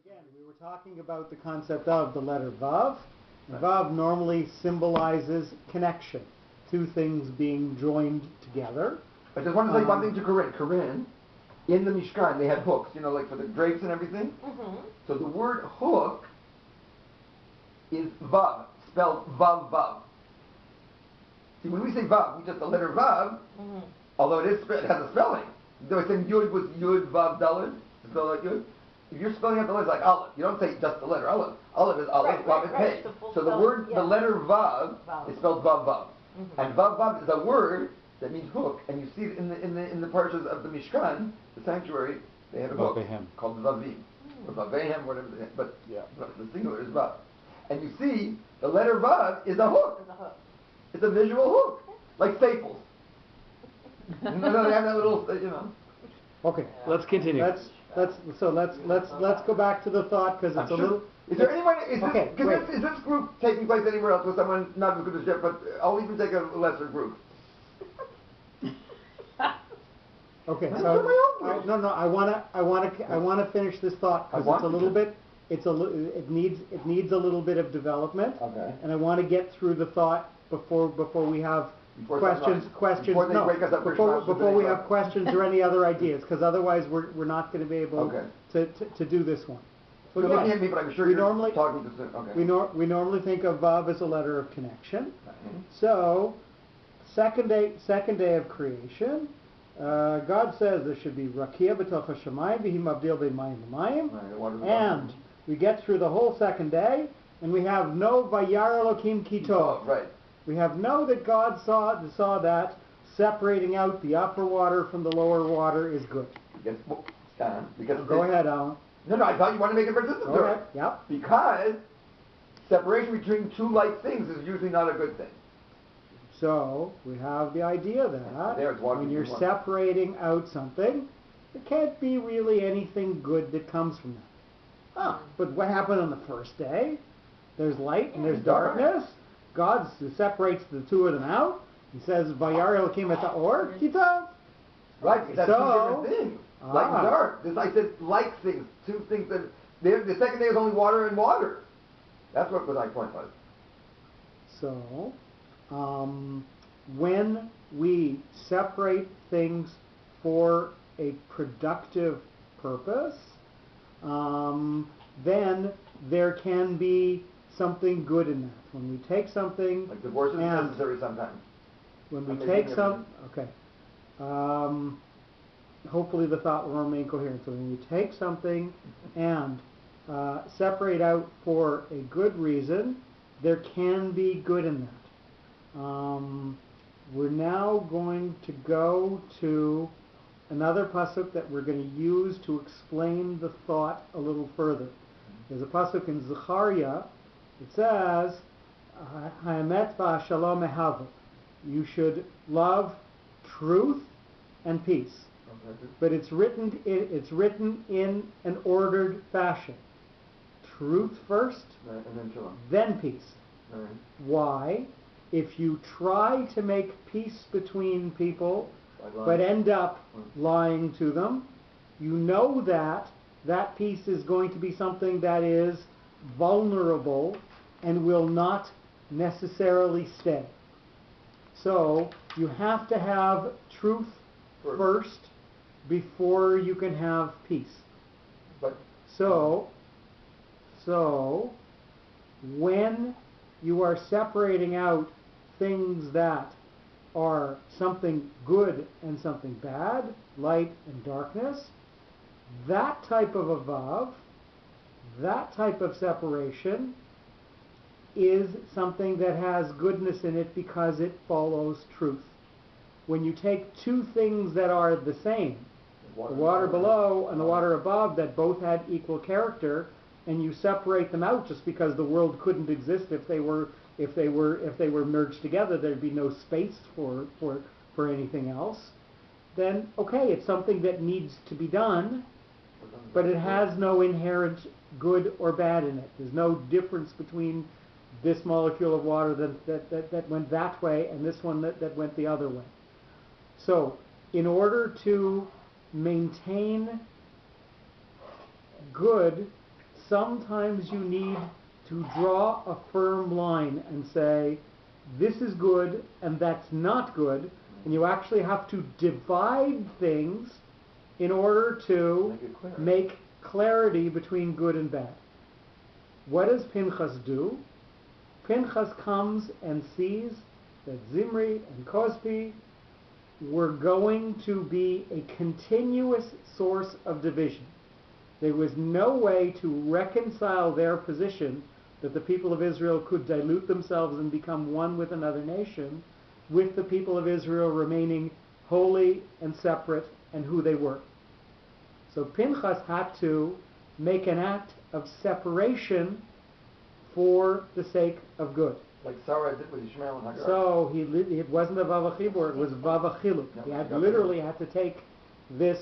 Again, we were talking about the concept of the letter Vav. And Vav normally symbolizes connection, two things being joined together. I just want to say one thing to Corinne. Corinne, in the Mishkan, they had hooks, like for the drapes and everything. Mm-hmm. So the word hook is Vav, spelled Vav Vav. See, when we say Vav, we just the letter Vav, although it has a spelling. They were saying Yud was Yud Vav Daled, spelled like Yud. If you're spelling out the letters like Aleph, you don't say just the letter Aleph. Aleph is Aleph, Vav is Pei. So the word, the letter Vav is spelled Vav Vav. Mm-hmm. And Vav Vav is a word that means hook, and you see it in the parshas of the Mishkan, the sanctuary. They have a hook called Vavim, or Vavehem, whatever. But the singular is Vav, and you see the letter Vav is a hook. It's a visual hook, like Staples. They have that little, Okay, let's continue. Let's go back to the thought because it's a little. Is there anyone? Is this group taking place anywhere else with someone not as good as Jeff? But I'll even take a lesser group. Okay, so I wanna finish this thought because it's a little bit. It needs a little bit of development. Okay. And I want to get through the thought before we have questions. Before we have questions or any other ideas, because otherwise we're not going to be able to do this one. So you're looking at me, but I'm sure you're talking to soon. Okay. We normally think of Vav as a letter of connection. Mm-hmm. So second day of creation. God says there should be Rakia b'toch hashamayim v'hi mavdil b'mayim v'mayim, and we get through the whole second day, and we have no Vayar Elokim ki tov. Right. We have no that God saw that separating out the upper water from the lower water is good. Because go ahead, Alan. No, I thought you wanted to make it persistent. All right. Yep. Because separation between two like things is usually not a good thing. So we have the idea that when you're separating out something, there can't be really anything good that comes from that. But what happened on the first day? There's light and there's darkness. God separates the two of them out. He says, "Vayar Elokim et haor ki tov." Right, that's two different things. Light and dark. I said like things, two things that the second day is only water and water. That's what my point was. So, when we separate things for a productive purpose, then there can be something good in that. When we take something, like divorce is necessary sometimes. When we take hopefully the thought will remain coherent. So when we take something and separate out for a good reason, there can be good in that. We're now going to go to another pasuk that we're going to use to explain the thought a little further. There's a pasuk in Zechariah. It says, "Ha'emet va'shalom ehavu." You should love truth and peace. But it's written in an ordered fashion. Truth first, and then shalom. Then peace. Right. Why? If you try to make peace between people, but end up lying to them, you know that peace is going to be something that is vulnerable and will not necessarily stay. So you have to have truth first before you can have peace. So when you are separating out things that are something good and something bad, light and darkness, that type of a vav, that type of separation is something that has goodness in it because it follows truth. When you take two things that are the same, the water below and the water above that both had equal character, and you separate them out just because the world couldn't exist if they were merged together, there'd be no space for anything else, then okay, it's something that needs to be done, but it has no inherent good or bad in it. There's no difference between this molecule of water that went that way and this one that went the other way. So in order to maintain good sometimes you need to draw a firm line and say, this is good and that's not good, and you actually have to divide things in order to make clarity between good and bad. What does Pinchas do? Pinchas comes and sees that Zimri and Cosbi were going to be a continuous source of division. There was no way to reconcile their position that the people of Israel could dilute themselves and become one with another nation, with the people of Israel remaining holy and separate and who they were. So Pinchas had to make an act of separation for the sake of good. Like Sarah did with Ishmael and Hagar. So it wasn't a Vav HaChibur, it was Vav HaChiluk. He had literally had to take his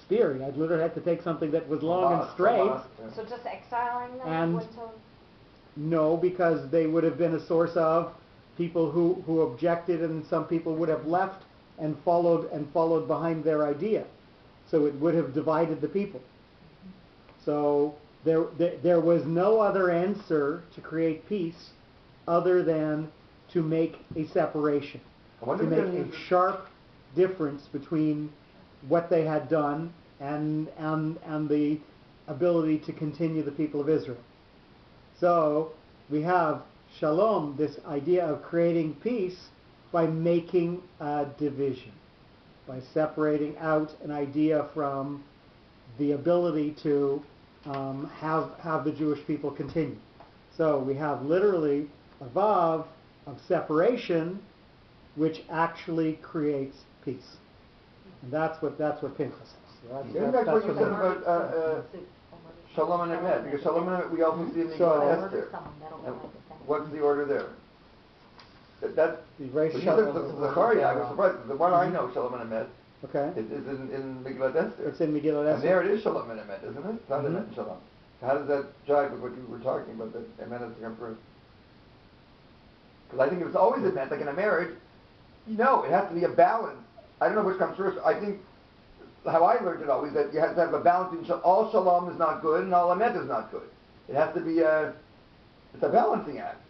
spear. He had literally had to take something that was long and straight. So just exiling them? And no, because they would have been a source of people who objected, and some people would have left and followed behind their idea. So it would have divided the people. So there was no other answer to create peace other than to make a separation, to make a sharp difference between what they had done and the ability to continue the people of Israel. So we have shalom, this idea of creating peace by making a division, by separating out an idea from the ability to have the Jewish people continue. So we have literally a vav of separation, which actually creates peace, and that's what Pinchas says. Isn't that what you said about Shalom and Emet? Because Shalom and Emet we also see in the Esther. And what's the order there? That when you said the Zachariah, I was surprised. The one I know, Shalom and Emet, is in Megillat Esther. It's in Megillat Esther. And there it is Shalom and Emet, isn't it? It's not Emet and Shalom. How does that jive with what you were talking about, that Emet has to come first? Because I think it's always Emet, like in a marriage, it has to be a balance. I don't know which comes first. I think how I learned it always, that you have to have a balance between all Shalom is not good and all Emet is not good. It has to be it's a balancing act.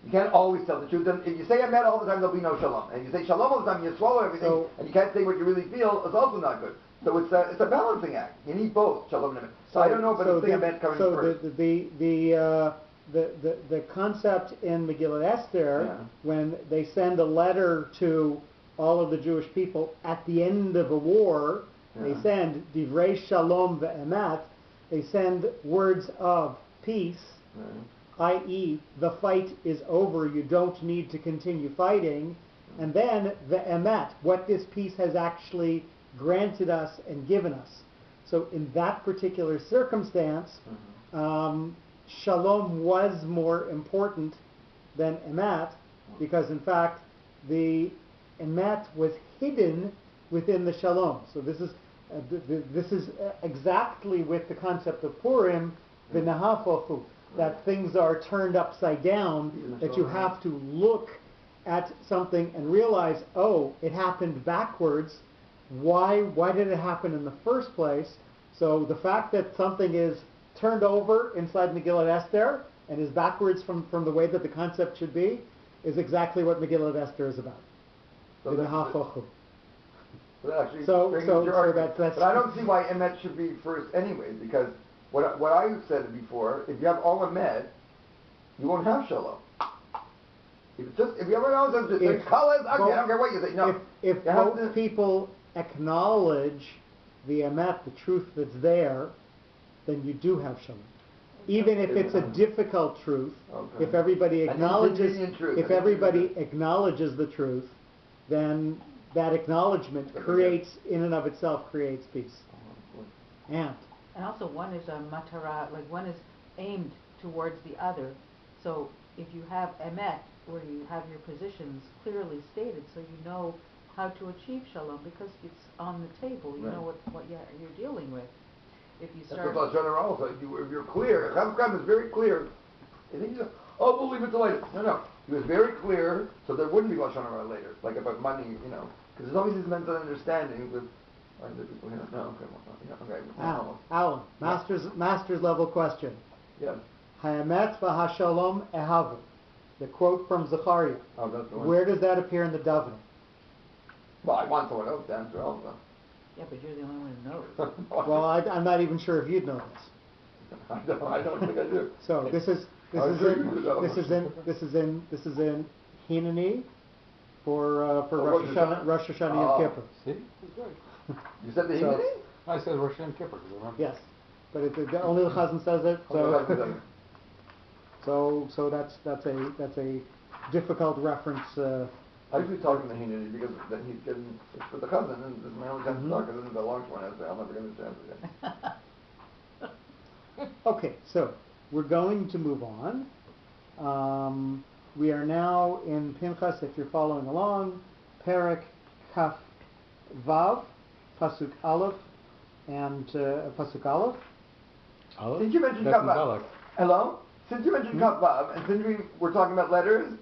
You can't always tell the truth. And if you say Emet all the time, there'll be no Shalom. And if you say Shalom all the time, you swallow everything, and you can't say what you really feel, it's also not good. So it's a balancing act. You need both Shalom and Emet. So I don't know, but it's the Emet coming first. The concept in Megillat Esther, when they send a letter to all of the Jewish people at the end of a war, they send Divrei Shalom ve'emet, they send words of peace, i.e. the fight is over, you don't need to continue fighting, and then ve'emet, what this peace has actually granted us and given us. So in that particular circumstance, Shalom was more important than Emet, because in fact the Emet was hidden within the Shalom. So this is exactly with the concept of Purim, the Nahafochu, that things are turned upside down, that you have to look at something and realize, oh, it happened backwards. Why did it happen in the first place? So the fact that something is turned over inside Megillat Esther and is backwards from the way that the concept should be is exactly what Megillat Esther is about. So the Nahafochu. But I don't see why Emet should be first anyway, because what I said before, if you have all Emet, you won't have Shalom. If everyone else has different colors, I don't care what you say. No, if both people acknowledge the Emet, the truth that's there, then you do have Shalom. Even if it's a difficult truth, if everybody acknowledges the truth, then that acknowledgement in and of itself creates peace. And also one is a matara, like one is aimed towards the other. So if you have emet, where you have your positions clearly stated, so you know how to achieve shalom, because it's on the table. You know what you're dealing with. If you start... That's what also. If you're clear, Chaim is very clear. I think he's believe it till later. No. He was very clear, so there wouldn't be Lashon Hara later, like about money, because there's always these mental understandings with Are there people here? No, okay, well, yeah, okay. Alan, master's level question. Yes. Haemet v'hashalom ehavu. The quote from Zechariah. Oh, that's the one. Where does that appear in the davening? Well, I want someone else to answer also. Yeah, but you're the only one who knows. Well, I'm not even sure if you'd know this. I don't think I do. So this is in Hineni for Rosh Hashanah Yom Kippur. See? He's good. You said the So- Himini? I said Rosh Hashanah Kippur, remember? Yes, but only the Chazan says it. So that's a difficult reference. I usually talk in the Hineni because then he's getting, it's for the cousin, and this is my only chance to talk, because this is the longest one I say, I'll never get a chance again. Okay, so we're going to move on. We are now in Pinchas, if you're following along, Perek Kaf Vav, Pasuk Aleph, and Pasuk Aleph. Since you mentioned That's Kaf in Vav, Balak. hello? Since you mentioned Kaf Vav, and since we're talking about letters,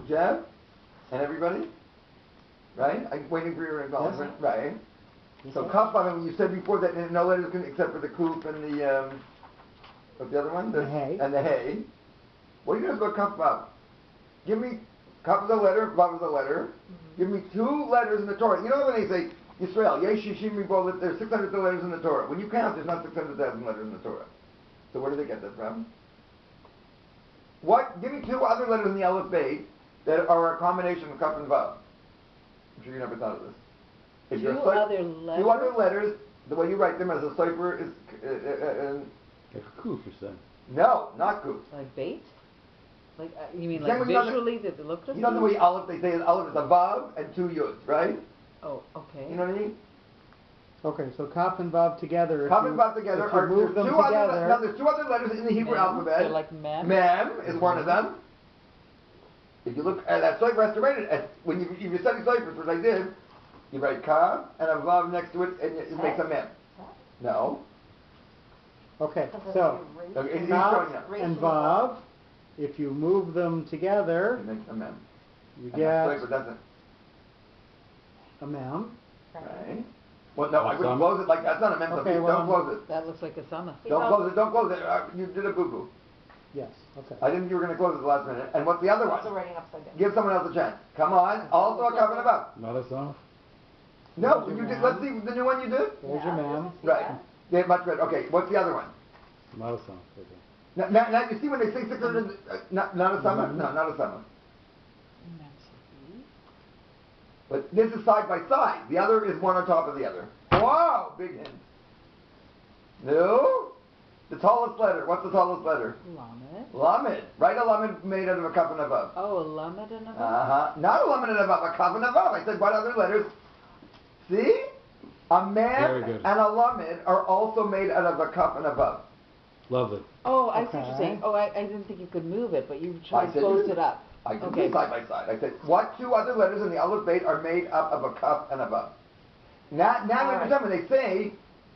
Jeff, and everybody, right? I'm waiting for your acknowledgement, right? So Kaf Vav, you said before that no letters except for the Kuf and the, what's the other one? The Hey. And the Hey. What are you going to do about Kaf Vav? Give me, Kaf is a letter, Vav is a letter. Give me 2 letters in the Torah. You know when they say, Yisrael, Yesh Yishim Ribo, there's 600 letters in the Torah. When you count, there's not 600,000 letters in the Torah. So where do they get that from? What? Give me 2 other letters in the Aleph Beit that are a combination of Kaf and Vav. I'm sure you never thought of this. If you're a 2 other letters? 2 other letters, the way you write them as a cipher is, Like a kuf, you said. no, not Kuf. Like bait? Like, you mean Same like way you know visually that it looks like? You know the way Aleph, they say Aleph is a Vav and 2 Yuds, right? Oh, okay. You know what I mean? Okay, so Kaf and Vav together. Kaf and Vav together if you are, move there's them 2 other, together. now there's 2 other letters in the Hebrew Mem. alphabet. They're like mem. Mem is one of them. If you look at that cipher estimated, when you study ciphers, which I did, you write Kaf and a Vav next to it, and it makes a Mem. No. Okay, Because of so the Okay, he's Kaf showing you. and Vav, if you move them together, It makes a Mem. you And that get cipher doesn't. a mem. Right. Well, no, I wouldn't Some. close it like that's not a Mem. Okay, Don't well, close it. That looks like a sama. Don't close it. Don't close it. You did a boo-boo. Yes. Okay. I didn't think you were going to close it the last minute. And what's the other Also one? writing upside down. Give someone else a chance. Come on. Also a Kaf and a Vav. Not a song? No, There's you your did. mem. Let's see the new one you did. There's your mem. Right. Yeah, much better. Okay, what's the other one? Not a song. Okay. Now you see when they say 600, not a summer? No, not a summer. But this is side by side. The other is one on top of the other. Wow, big hint. No? The tallest letter. What's the tallest letter? Lamed. Lamed. Write a lamed made out of a Kaf and a Vav. Oh, a lamed and a vav. Uh-huh. Not a lamed and a Vav, a Kaf and a Vav. I said what other letters? See? A Very mem good. and a lamed are also made out of a Kaf and a Vav. Lovely. Oh, I see what you're Okay. saying. Oh, I didn't think you could move it, but you I tried to said close you- it up. I did Okay. say side by side. I said, what 2 other letters in the Aleph Beit are made up of a Kaf and a Vav? Now you understand when they say,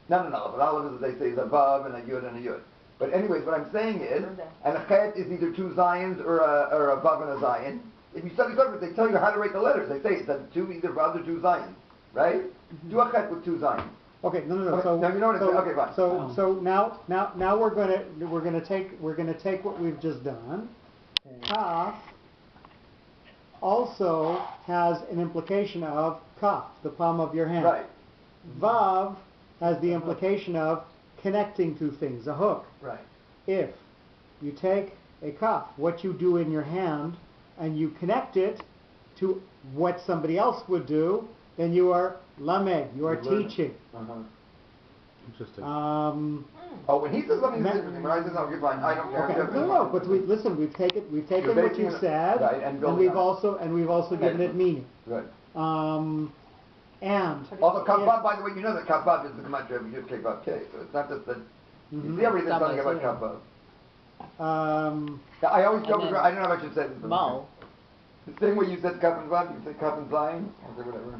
not an Aleph, an Aleph is they say is a Vav and a Yud and a Yud. But anyways, what I'm saying is, and a Chet is either 2 Zions or a Vav and a Zion. If you study Torah, they tell you how to write the letters. They say it's a 2 either Vav or 2 Zions, right? Do a Chet with 2 Zions. Okay, no. Okay, So now you know what I'm saying. Okay, fine. So now we're gonna take what we've just done. Kaf also has an implication of kaf, the palm of your hand. Right, Vav has the implication of connecting two things, a hook. right. If you take a kaf, what you do in your hand, and you connect it to what somebody else would do, then you are lamed, you are You're learning. teaching. Uh-huh. Interesting. Oh, when he says something different, when I say no, you're fine. I don't care. Okay, no, but we've taken You're what basing you it- said, right, and building we've on it. also given it meaning. Good. And Also, if- Kavvav, by the way, you know that Kavvav is the gematria of Yud Kei Vav Kei, so it's not just that, you Mhm. see everything Some something is about little. Kavvav. Yeah, I always joke And with her, then I don't know if I should say this. but- Mal. The same way you said Kav and Vav, you say Kav and Zion, or whatever.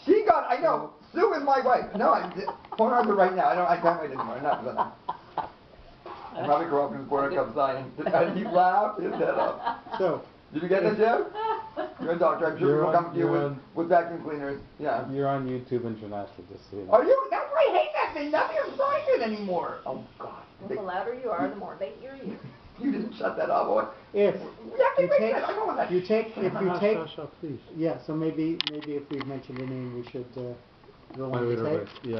She got, I know, Sue is my wife. No, phone her right now, I can't wait anymore, enough of that. And Rabbi Karoff was born on Kav Zion, and he laughed his head off. So Did you get that, Jeff? You're a doctor. I'm sure You're people on- come to you you're on- with vacuum cleaners. Yeah. You're on YouTube International, just so you know. Are you? That's why I hate that thing. Nothing is private anymore. Oh God. The louder you are, the more they hear you. You didn't shut that off, boy. If We have to you fix take, that. I don't want that. if you take, please. yeah. So maybe if we've mentioned a name, we should go on to Wait, tape. yeah.